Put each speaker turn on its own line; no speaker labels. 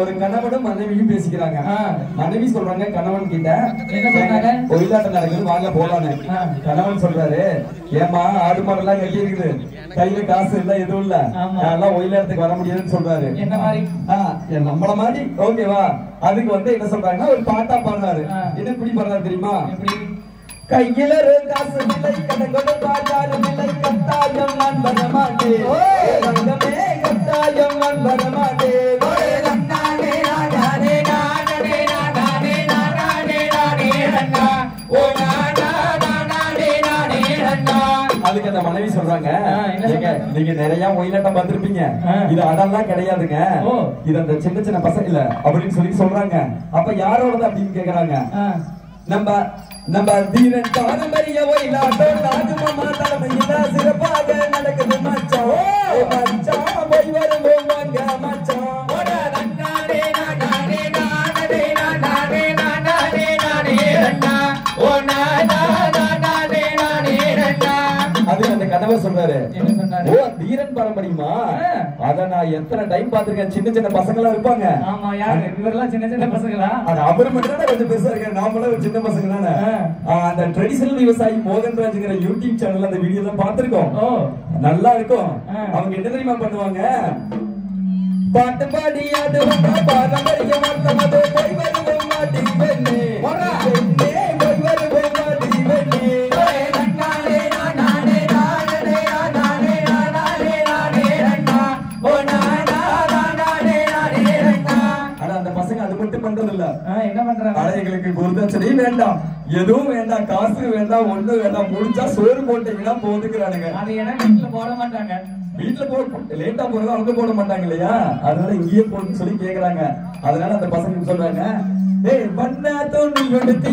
ஒரு கணவனும் மனைவியும் பேசிக்கிறாங்க. மனைவி சொல்றாங்க கணவன் கிட்ட, ஒயிலாட்டம் நடக்குது வாங்க போலான்னு. கணவன் சொல்றாரு, ஏமா ஆடு மாடெல்லாம் கட்டி இருக்குது, கையில காசு இல்ல எதுவும் இல்ல, அதெல்லாம் ஒயிலாட்டத்துக்கு வர முடியாதுன்னு சொல்றாரு. நம்மள மாதிரி ஓகேவா? அதுக்கு என்ன சொல்றாங்கன்னா ஒரு பாட்டா பாடுறாரு. என்ன எப்படி பாடுறாரு தெரியுமா? கையில காசு இல்லை, கடற்கொண்டு பாட்டாலும் இல்லை, கட்டாயம் நான் வரமாட்டேன், கட்டாயம் நான் வரமாட்டேன். அதுக்கு அந்த மனைவி சொல்றாங்க, நீங்க நிறைய ஒயிலாட்டம் பார்த்திருப்பீங்க, இது அதெல்லாம் கிடையாதுங்க, இது அந்த சின்ன சின்ன பசங்க இல்ல அப்படின்னு சொல்லி சொல்றாங்க. அப்ப யாரோடது அப்படின்னு கேக்குறாங்க. நம்ம தீரன் பாரம்பரிய ஒயிலாட்டம் ராஜமாமா தலைமையில சிறப்பாக நடக்குது மச்சான். மச்சான் போய் வருவோம் வாங்க மச்சான். அதுக்கு அந்த கணவர் சொல்றாரு, ஓ தீரன் பாரம்பரியமா, அத நான் எத்தனை டைம் பாத்திருக்கேன். சின்ன சின்ன பசங்களா இருப்பாங்க.
சின்ன சின்ன பசங்களா?
அது அவரு மட்டும் தான் கொஞ்சம் பெருசா இருக்காரு, நாமளும் ஒரு சின்ன பசங்க தானே. அந்த ட்ரெடிஷனல் விவசாயி மோகன்ராஜ்ங்கிற யூடியூப் சேனல்ல அந்த வீடியோ எல்லாம் பாத்துருக்கோம். நல்லா இருக்கும். அவங்க என்ன தெரியுமா பண்ணுவாங்க? பாட்டு பாடி அது பாரம்பரிய மத்தமது போய் வருவோம் மாட்டி வெண்ணே, போய் வருவோம் மாட்டி வெண்ணே. குருதட்சணையும் வேண்டாம், எதுவும் வேண்டாம், காசு வேண்டாம், ஒண்ணு வேண்டாம், முடிஞ்சா சோறு போட்டீங்கன்னா போதுக்கிறானுங்க.
வீட்டுல போட மாட்டாங்க.
வீட்டுல போட லேட்டா போறது அவங்க போட மாட்டாங்க இல்லையா? அதனால இங்கேயே போட்டுன்னு சொல்லி கேக்குறாங்க. அதனால அந்த பசங்க சொல்றாங்க, ஏய் பண்ணா தோணி எடுத்து